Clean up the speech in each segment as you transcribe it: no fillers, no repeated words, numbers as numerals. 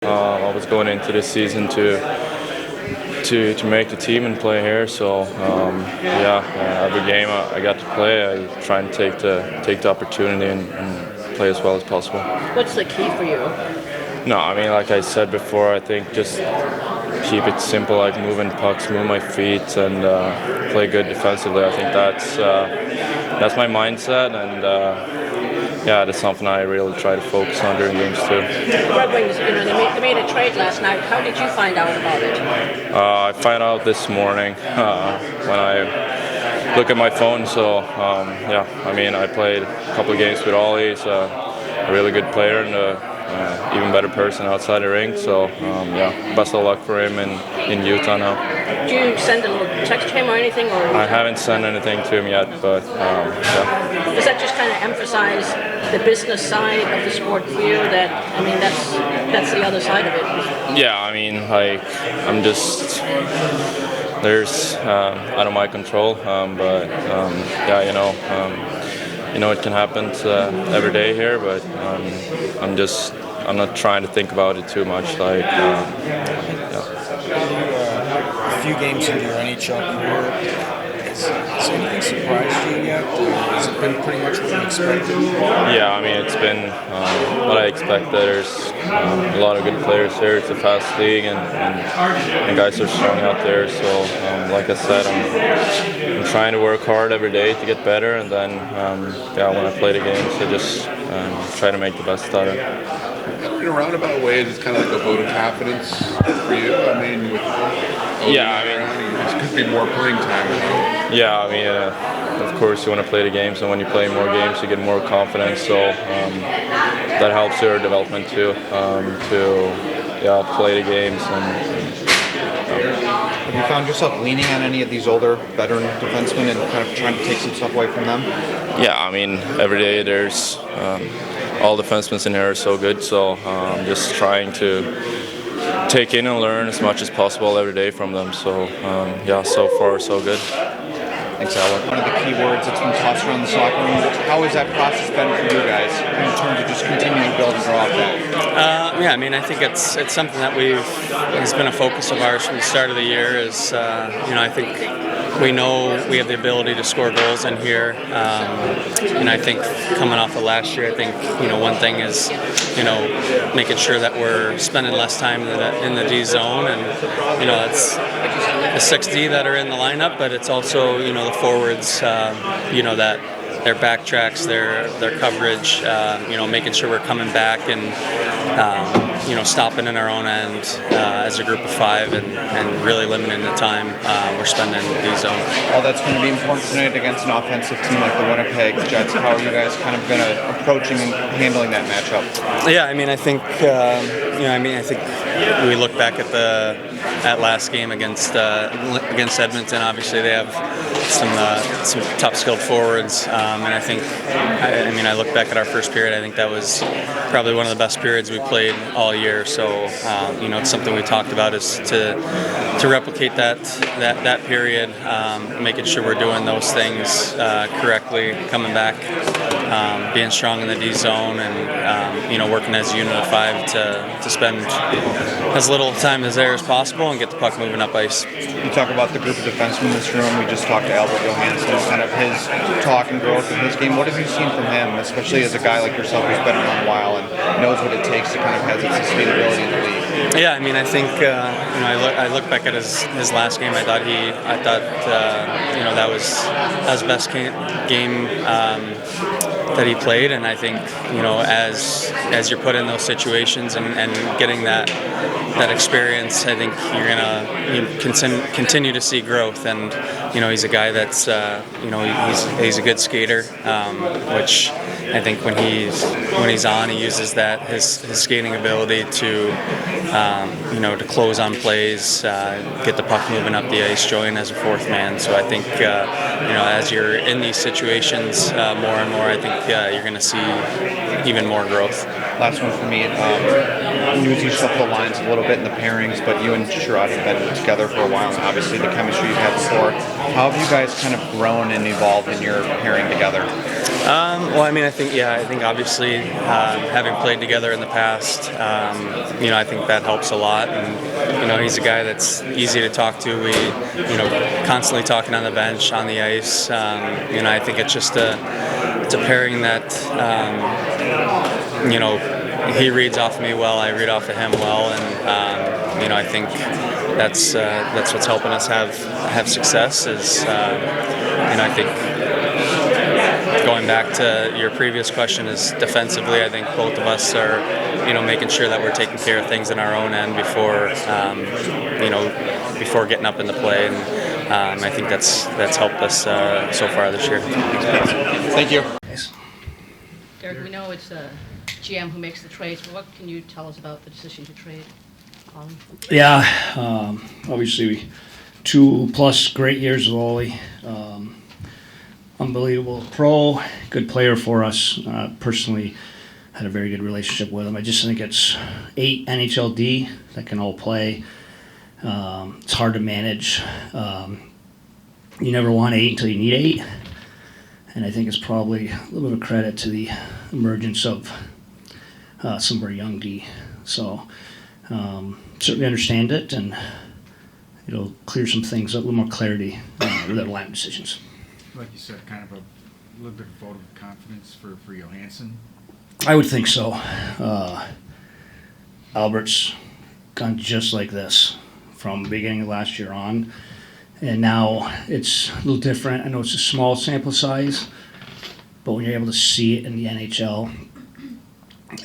I was going into this season to make the team and play here. So every game I got to play, I try and take the opportunity and play as well as possible. What's the key for you? No, I mean, like I said before, I think just keep it simple, like moving pucks, move my feet, and play good defensively. I think that's my mindset, and that's something I really try to focus on during games too. The Red Wings, they made a trade last night. How did you find out about it? I found out this morning when I look at my phone. So I mean, I played a couple of games with Ollie. He's a really good player and even better person outside the rink. So best of luck for him in Utah now. Do you send a little text to him or anything? Or I haven't sent anything to him yet, but Does that just kind of emphasize the business side of the sport for you? That's the other side of it. Yeah, I mean, like there's out of my control, but it can happen every day here, but I'm not trying to think about it too much. A few games into your NHL career, has anything surprised you yet? Has it been pretty much what you expected? Yeah, I mean, it's been what I expected. There's a lot of good players here. It's a fast league, and guys are strong out there. So, like I said, I'm trying to work hard every day to get better, and then when I play the games, I just try to make the best out of it. In a roundabout way, it's kind of like a vote of confidence for you. I mean, it could be more playing time. Yeah, I mean, of course, you want to play the games, and when you play more games, you get more confidence. So that helps your development too, to play the games. Have you found yourself leaning on any of these older veteran defensemen and kind of trying to take some stuff away from them? Yeah, I mean, every day there's all defensemen in here are so good, so just trying to take in and learn as much as possible every day from them. So so far so good. Thanks, Alec. One of the key words that's been tossed around the soccer room. How has that process been for you guys in terms of just continuing to build and grow off that? I think it's something that has been a focus of ours from the start of the year. I think we know we have the ability to score goals in here, and I think coming off of last year, I think one thing is making sure that we're spending less time in the D zone, and it's the 6D that are in the lineup, but it's also the forwards, that their backtracks, their coverage, making sure we're coming back and stopping in our own end as a group of five and really limiting the time we're spending in the zone. All that's going to be important tonight against an offensive team like the Winnipeg Jets. How are you guys kind of going to approaching and handling that matchup? Yeah, I think we look back at last game against Edmonton. Obviously, they have some top skilled forwards, and I think I look back at our first period. I think that was probably one of the best periods we played all year. So it's something we talked about is to replicate that period, making sure we're doing those things correctly, coming back, being strong in the D zone, and working as a unit of five to spend as little time as there as possible and get the puck moving up ice. You talk about the group of defensemen in this room. We just talked to Johansson, kind of his talk and growth in his game. What have you seen from him, especially as a guy like yourself who's been around a while and knows what it takes to kind of have its sustainability in the league? Yeah, I think I look back at his last game. I thought that was his best game that he played, and I think as you're put in those situations and getting that experience, I think you're gonna continue to see growth. And he's a guy that's he's a good skater, which I think when he's on, he uses that his skating ability to close on plays, get the puck moving up the ice, join as a fourth man. So I think as you're in these situations more and more, I think you're going to see even more growth. Last one for me. You shuffle the lines a little bit in the pairings, but you and Sherrod have been together for a while, and obviously the chemistry you've had before. How have you guys kind of grown and evolved in your pairing together? Well, I mean, I think obviously having played together in the past, I think that helps a lot. And he's a guy that's easy to talk to. We, constantly talking on the bench, on the ice. I think it's just it's a pairing that, he reads off me well, I read off of him well, and I think that's what's helping us have success. Is I think. Going back to your previous question, is defensively, I think both of us are, making sure that we're taking care of things in our own end before, before getting up into play, and I think that's helped us so far this year. Thank you. Derek, we know it's the GM who makes the trades, but what can you tell us about the decision to trade Colin? Yeah, obviously 2+ great years of Ollie. Unbelievable pro, good player for us. Personally, had a very good relationship with him. I just think it's 8 NHLD that can all play. It's hard to manage. You never want 8 until you need 8. And I think it's probably a little bit of credit to the emergence of some of our young D. So certainly understand it, and it'll clear some things up, a little more clarity with our line decisions. Like you said, kind of a little bit of vote of confidence for Johansson. I would think so. Albert's gone just like this from the beginning of last year on, and now it's a little different. I know it's a small sample size, but when you're able to see it in the NHL,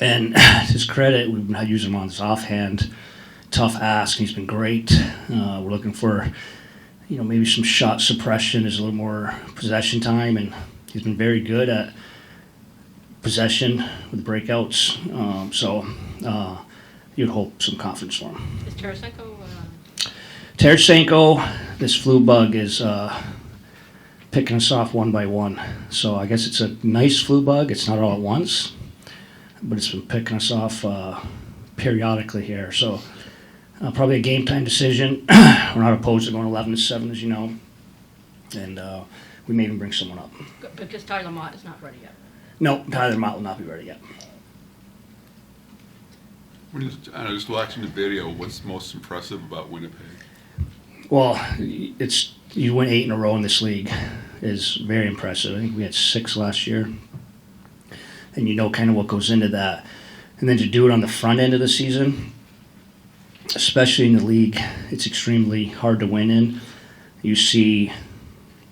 and to his credit, we've been using him on his offhand, tough ask, and he's been great. We're looking for maybe some shot suppression, is a little more possession time, and he's been very good at possession with breakouts. You'd hope some confidence for him. Is Tarasenko? Tarasenko, this flu bug is picking us off one by one. So I guess it's a nice flu bug. It's not all at once, but it's been picking us off periodically here. So probably a game time decision. We're not opposed to going 11-7, as you know, and we may even bring someone up. Because Tyler Mott is not ready yet. No, Tyler Mott will not be ready yet. Just watching the video, what's most impressive about Winnipeg? Well, you win 8 in a row in this league is very impressive. I think we had 6 last year, and kind of what goes into that, and then to do it on the front end of the season. Especially in the league, it's extremely hard to win in. You see,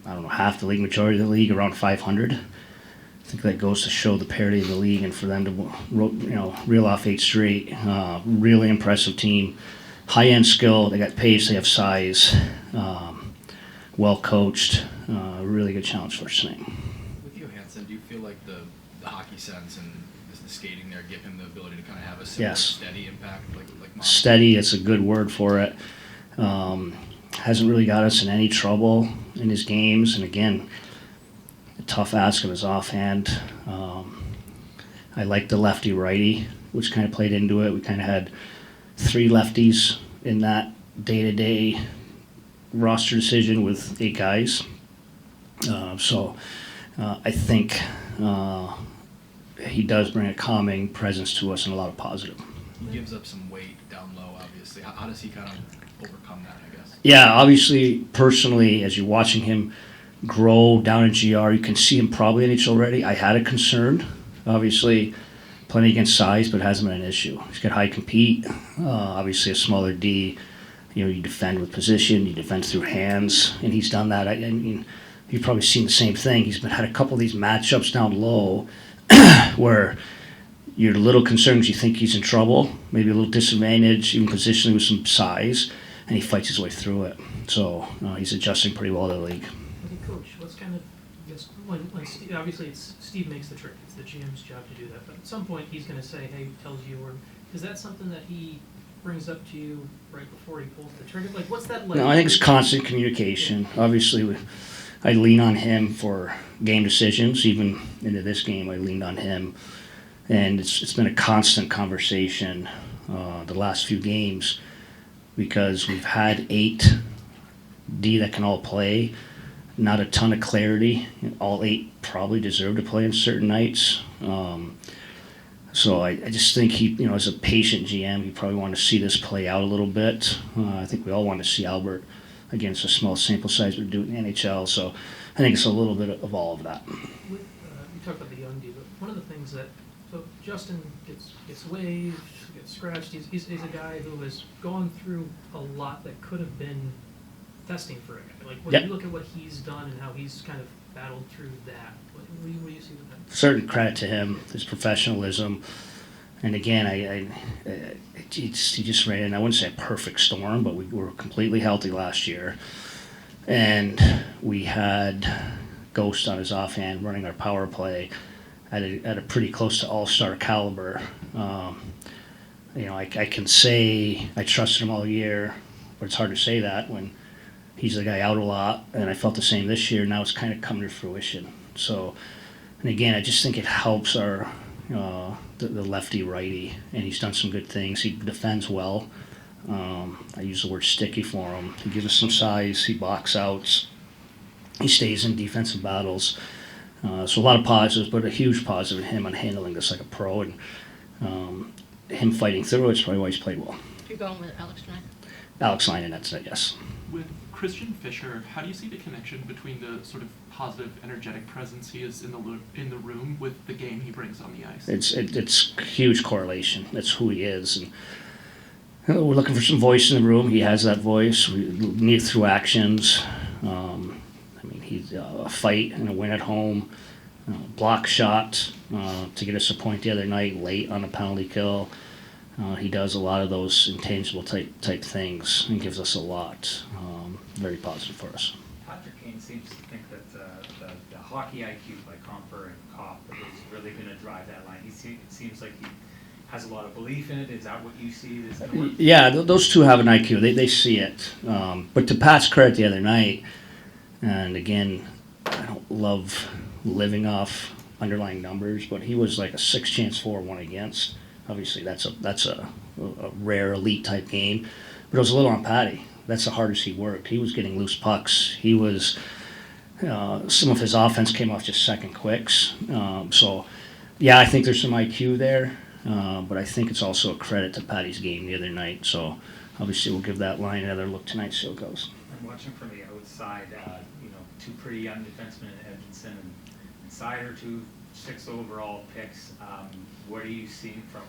half the league, majority of the league, around 500. I think that goes to show the parity of the league, and for them to, reel off 8 straight. Really impressive team. High-end skill. They got pace. They have size. Well coached. Really good challenge for us tonight. With Johansson, do you feel like the hockey sense and the skating there give him the ability to kind of have a similar steady impact like Monaco? Steady, it's a good word for it. Hasn't really got us in any trouble in his games, and again, a tough ask of his offhand. I like the lefty-righty, which kind of played into it. We kind of had 3 lefties in that day-to-day roster decision with 8 guys. I think he does bring a calming presence to us and a lot of positive. He gives up some weight down low, obviously. How does he kind of overcome that, I guess? Yeah, obviously, personally, as you're watching him grow down in GR, you can see him probably NHL already. I had a concern, obviously, playing against size, but it hasn't been an issue. He's got high compete, obviously a smaller D. You defend with position, you defend through hands, and he's done that. I mean, you've probably seen the same thing. He's had a couple of these matchups down low where you're a little concerned because you think he's in trouble, maybe a little disadvantage, even positionally with some size, and he fights his way through it. So he's adjusting pretty well to the league. Okay, Coach, what's kind of, I guess, when Steve, obviously Steve makes the trick. It's the GM's job to do that. But at some point he's going to say, hey, tells you, or is that something that he brings up to you right before he pulls the trigger? Like, what's that like? No, I think it's constant communication. Obviously, I lean on him for game decisions. Even into this game, I leaned on him. And it's been a constant conversation the last few games because we've had 8 D that can all play. not a ton of clarity. All 8 probably deserve to play on certain nights. So I just think he, as a patient GM, he probably wanted to see this play out a little bit. I think we all want to see Albert against a small sample size, but do it in the NHL. So I think it's a little bit of all of that. You talked about the young D, but one of the things that Justin gets waived, gets scratched. He's a guy who has gone through a lot that could have been testing for a guy. Like when you look at what he's done and how he's kind of battled through that, what do you see with that? Certain credit to him, his professionalism, and again, he just ran. I wouldn't say a perfect storm, but we were completely healthy last year, and we had Ghost on his offhand running our power play at a pretty close to all-star caliber. I can say I trusted him all year, but it's hard to say that when he's the guy out a lot, and I felt the same this year. Now it's kind of coming to fruition. So, and again, I just think it helps our the lefty-righty, and he's done some good things. He defends well. I use the word sticky for him. He gives us some size. He box outs. He stays in defensive battles. So a lot of positives, but a huge positive in him on handling this like a pro, and him fighting through it's probably why he's played well. You're going with Alex Stein? Alex Stein, and that's it, yes. With Christian Fischer, how do you see the connection between the sort of positive, energetic presence he is in the room with the game he brings on the ice? It's huge correlation. That's who he is, and we're looking for some voice in the room. He has that voice. We need it through actions. He's a fight and a win at home, block shot to get us a point the other night late on a penalty kill. He does a lot of those intangible type things and gives us a lot. Very positive for us. Patrick Kane seems to think that the hockey IQ by Comper and Kopp is really going to drive that line. It seems like he has a lot of belief in it. Is that what you see? Yeah, those two have an IQ. They see it. But to Pat's credit the other night, and again, I don't love living off underlying numbers, but he was like a 6 chance for, 1 against. Obviously, that's a rare elite type game, but it was a little on Patty. That's the hardest he worked. He was getting loose pucks. He was some of his offense came off just second quicks. So, yeah, I think there's some IQ there, but I think it's also a credit to Patty's game the other night. So, obviously, we'll give that line another look tonight. See how it goes. I'm watching from the outside. 2 pretty young defensemen, Edmondson and Sider, 2 6th overall picks. What are you seeing from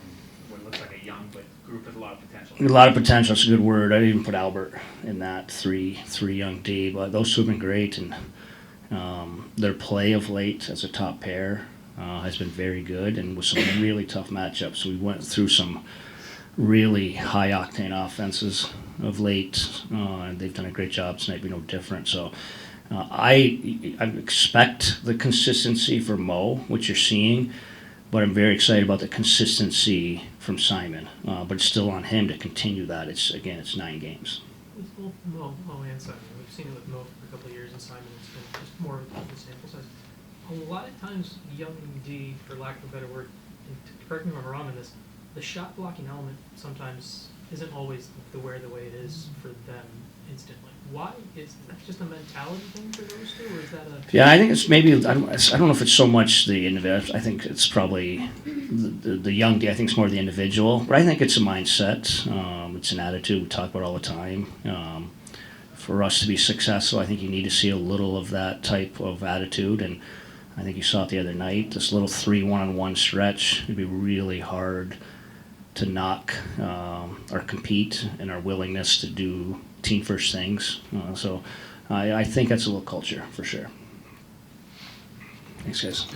what looks like a young but group with a lot of potential? A lot of potential. That's a good word. I didn't even put Albert in that three young D, but those 2 have been great, and their play of late as a top pair has been very good, and with some really tough matchups. We went through some really high octane offenses of late, and they've done a great job tonight. Be no different. So. I expect the consistency for Mo, which you're seeing, but I'm very excited about the consistency from Simon. But it's still on him to continue that. It's 9 games. With both Mo and Simon, we've seen it with Mo for a couple of years, and Simon it's been just more of a sample size. A lot of times, young D, for lack of a better word, and correct me if I'm wrong on this, the shot blocking element sometimes isn't always the way it is for them instantly. Why is that just a mentality thing for those 2, or is that a? Yeah, I think it's maybe I don't know if it's so much the individual. I think it's probably the young D. I think it's more the individual, but I think it's a mindset. It's an attitude we talk about all the time. For us to be successful, I think you need to see a little of that type of attitude, and I think you saw it the other night. This little 3 1-on-1 stretch would be really hard to knock or compete in our willingness to do team first things. So I think that's a little culture for sure. Thanks, guys.